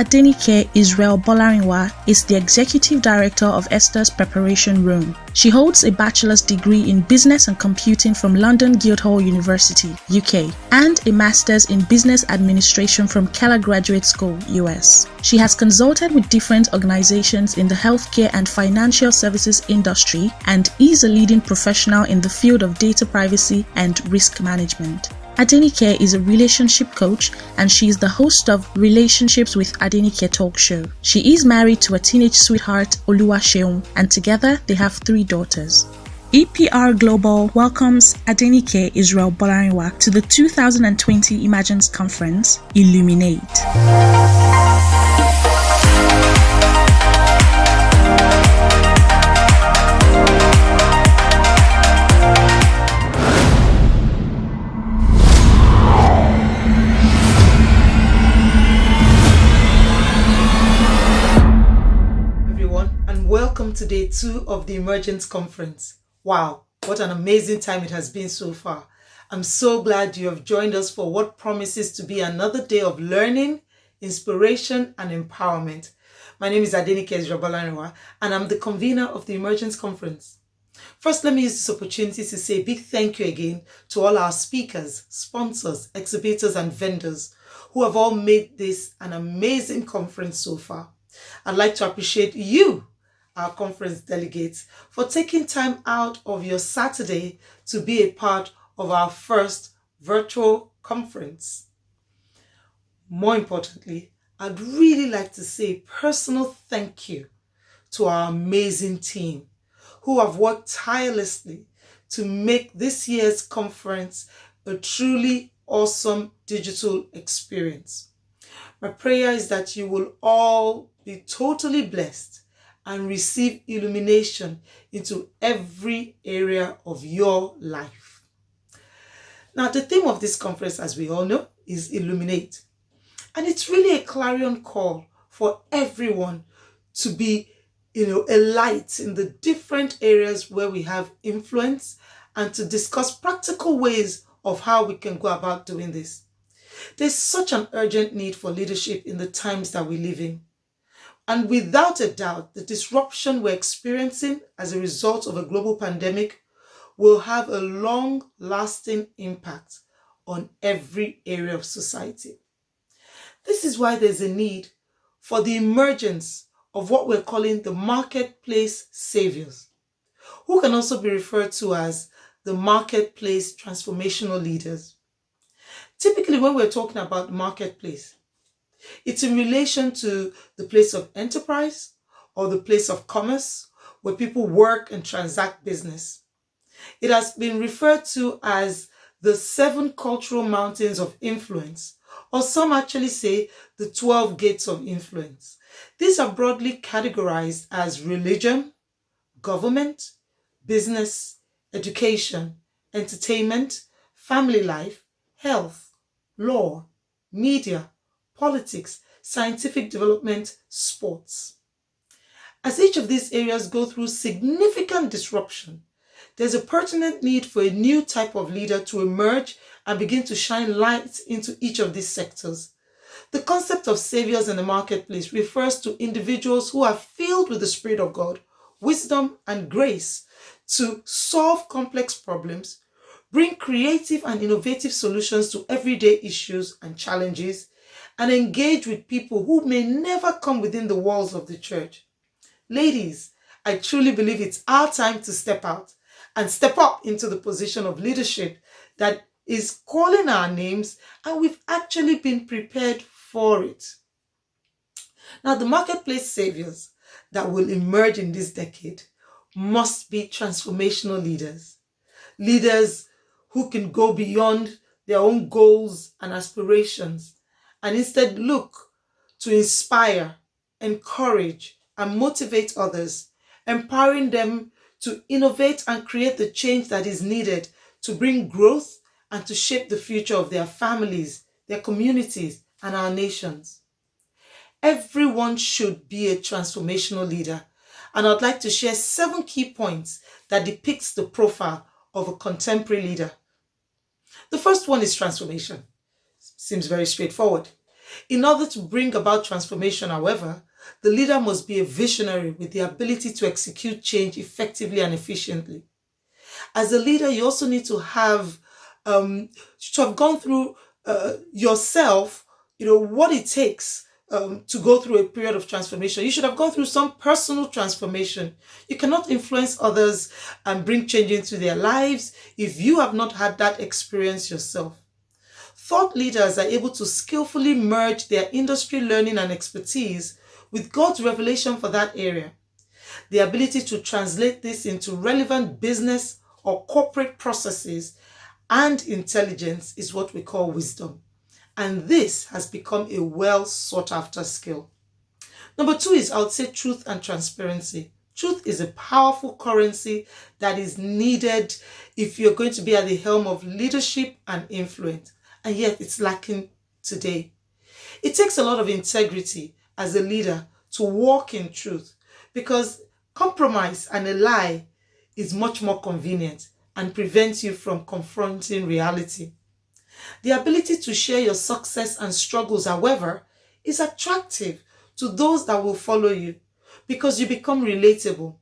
Adenyke Israel Bolarinwa is the Executive Director of Esther's Preparation Room. She holds a bachelor's degree in Business and Computing from London Guildhall University, UK, and a master's in Business Administration from Keller Graduate School, US. She has consulted with different organizations in the healthcare and financial services industry and is a leading professional in the field of data privacy and risk management. Adenyke is a relationship coach and she is the host of Relationships with Adenyke talk show. She is married to a teenage sweetheart, Oluwaseun, and together they have 3 daughters. EPR Global welcomes Adenyke Israel Bolarinwa to the 2020 Emergence Conference, Illuminate. Welcome to day 2 of the Emergence Conference. Wow, what an amazing time it has been so far. I'm so glad you have joined us for what promises to be another day of learning, inspiration, and empowerment. My name is Adenyke Israel Bolarinwa, and I'm the convener of the Emergence Conference. First, let me use this opportunity to say a big thank you again to all our speakers, sponsors, exhibitors, and vendors who have all made this an amazing conference so far. I'd like to appreciate you, our conference delegates, for taking time out of your Saturday to be a part of our first virtual conference. More importantly, I'd really like to say a personal thank you to our amazing team who have worked tirelessly to make this year's conference a truly awesome digital experience. My prayer is that you will all be totally blessed and receive illumination into every area of your life. Now, the theme of this conference, as we all know, is Illuminate. And it's really a clarion call for everyone to be, a light in the different areas where we have influence and to discuss practical ways of how we can go about doing this. There's such an urgent need for leadership in the times that we live in. And without a doubt, the disruption we're experiencing as a result of a global pandemic will have a long-lasting impact on every area of society. This is why there's a need for the emergence of what we're calling the marketplace saviors, who can also be referred to as the marketplace transformational leaders. Typically, when we're talking about marketplace, it's in relation to the place of enterprise or the place of commerce where people work and transact business. It has been referred to as the 7 cultural mountains of influence, or some actually say the 12 gates of influence. These are broadly categorized as religion, government, business, education, entertainment, family life, health, law, media, politics, scientific development, sports. As each of these areas go through significant disruption, there's a pertinent need for a new type of leader to emerge and begin to shine light into each of these sectors. The concept of saviors in the marketplace refers to individuals who are filled with the Spirit of God, wisdom, and grace to solve complex problems, bring creative and innovative solutions to everyday issues and challenges, and engage with people who may never come within the walls of the church. Ladies, I truly believe it's our time to step out and step up into the position of leadership that is calling our names, and we've actually been prepared for it. Now, the marketplace saviors that will emerge in this decade must be transformational leaders. Leaders who can go beyond their own goals and aspirations and instead look to inspire, encourage, and motivate others, empowering them to innovate and create the change that is needed to bring growth and to shape the future of their families, their communities, and our nations. Everyone should be a transformational leader, and I'd like to share 7 key points that depicts the profile of a contemporary leader. The first one is transformation. Seems very straightforward. In order to bring about transformation, however, the leader must be a visionary with the ability to execute change effectively and efficiently. As a leader, you also need to have gone through yourself, what it takes to go through a period of transformation. You should have gone through some personal transformation. You cannot influence others and bring change into their lives if you have not had that experience yourself. Thought leaders are able to skillfully merge their industry learning and expertise with God's revelation for that area. The ability to translate this into relevant business or corporate processes and intelligence is what we call wisdom. And this has become a well sought after skill. Number 2 is, I would say, truth and transparency. Truth is a powerful currency that is needed if you're going to be at the helm of leadership and influence. And yet it's lacking today. It takes a lot of integrity as a leader to walk in truth, because compromise and a lie is much more convenient and prevents you from confronting reality. The ability to share your success and struggles, however, is attractive to those that will follow you because you become relatable.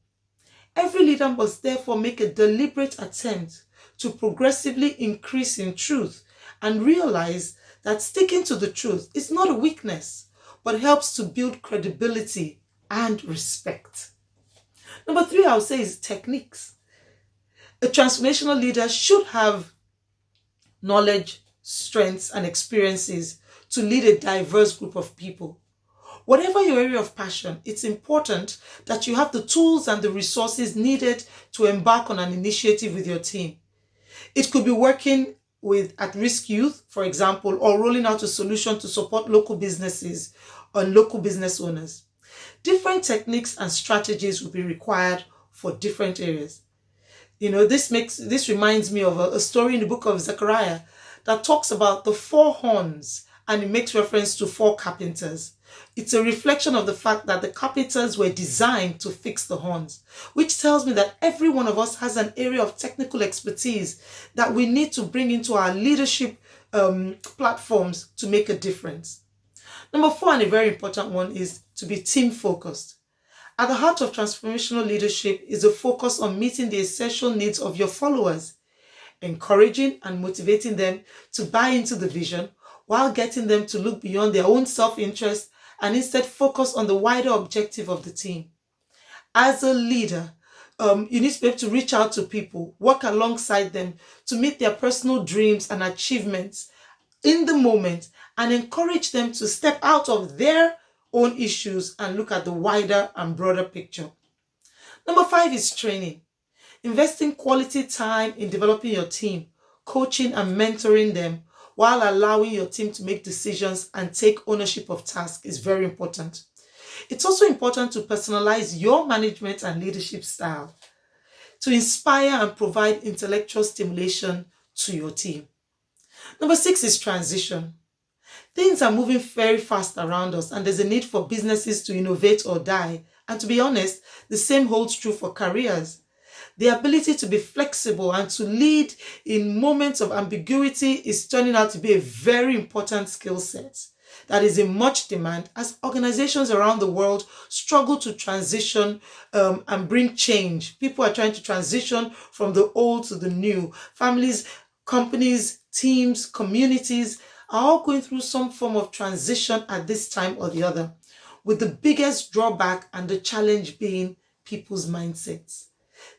Every leader must therefore make a deliberate attempt to progressively increase in truth and realize that sticking to the truth is not a weakness, but helps to build credibility and respect. Number 3, I would say, is techniques. A transformational leader should have knowledge, strengths, and experiences to lead a diverse group of people. Whatever your area of passion, it's important that you have the tools and the resources needed to embark on an initiative with your team. It could be working with at-risk youth, for example, or rolling out a solution to support local businesses or local business owners. Different techniques and strategies will be required for different areas. This reminds me of a story in the book of Zechariah that talks about the 4 horns, and it makes reference to 4 carpenters. It's a reflection of the fact that the carpenters were designed to fix the horns, which tells me that every one of us has an area of technical expertise that we need to bring into our leadership platforms to make a difference. Number 4, and a very important one, is to be team focused. At the heart of transformational leadership is a focus on meeting the essential needs of your followers, encouraging and motivating them to buy into the vision while getting them to look beyond their own self-interest and instead focus on the wider objective of the team. As a leader, you need to be able to reach out to people, work alongside them to meet their personal dreams and achievements in the moment, and encourage them to step out of their own issues and look at the wider and broader picture. Number 5 is training. Investing quality time in developing your team, coaching and mentoring them while allowing your team to make decisions and take ownership of tasks is very important. It's also important to personalize your management and leadership style to inspire and provide intellectual stimulation to your team. Number 6 is transition. Things are moving very fast around us, and there's a need for businesses to innovate or die. And to be honest, the same holds true for careers. The ability to be flexible and to lead in moments of ambiguity is turning out to be a very important skill set that is in much demand as organizations around the world struggle to transition and bring change. People are trying to transition from the old to the new. Families, companies, teams, communities are all going through some form of transition at this time or the other, with the biggest drawback and the challenge being people's mindsets.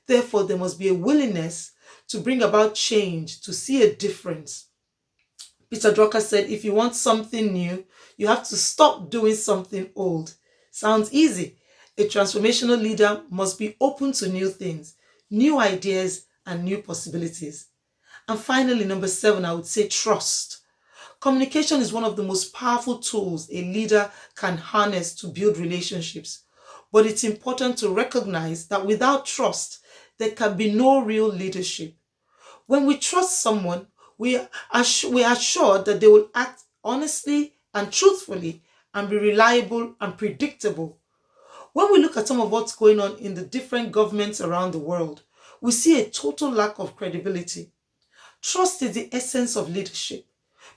Therefore, there must be a willingness to bring about change, to see a difference. Peter Drucker said, if you want something new, you have to stop doing something old. Sounds easy. A transformational leader must be open to new things, new ideas, and new possibilities. And finally, number 7, I would say trust. Communication is one of the most powerful tools a leader can harness to build relationships. But it's important to recognize that without trust, there can be no real leadership. When we trust someone, we are sure that they will act honestly and truthfully and be reliable and predictable. When we look at some of what's going on in the different governments around the world, we see a total lack of credibility. Trust is the essence of leadership,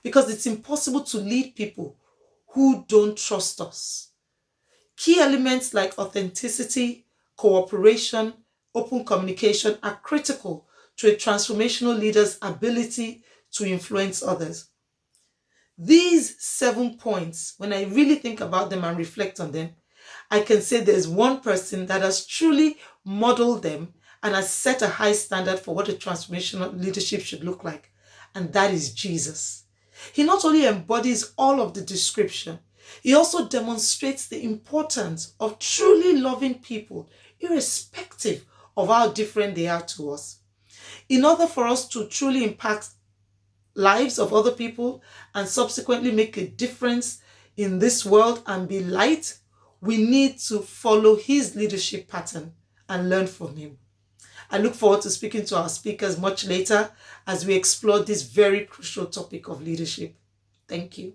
because it's impossible to lead people who don't trust us. Key elements like authenticity, cooperation, open communication are critical to a transformational leader's ability to influence others. These 7 points, when I really think about them and reflect on them, I can say there's one person that has truly modeled them and has set a high standard for what a transformational leadership should look like, and that is Jesus. He not only embodies all of the description, he also demonstrates the importance of truly loving people, irrespective of how different they are to us. In order for us to truly impact lives of other people and subsequently make a difference in this world and be light, we need to follow his leadership pattern and learn from him. I look forward to speaking to our speakers much later as we explore this very crucial topic of leadership. Thank you.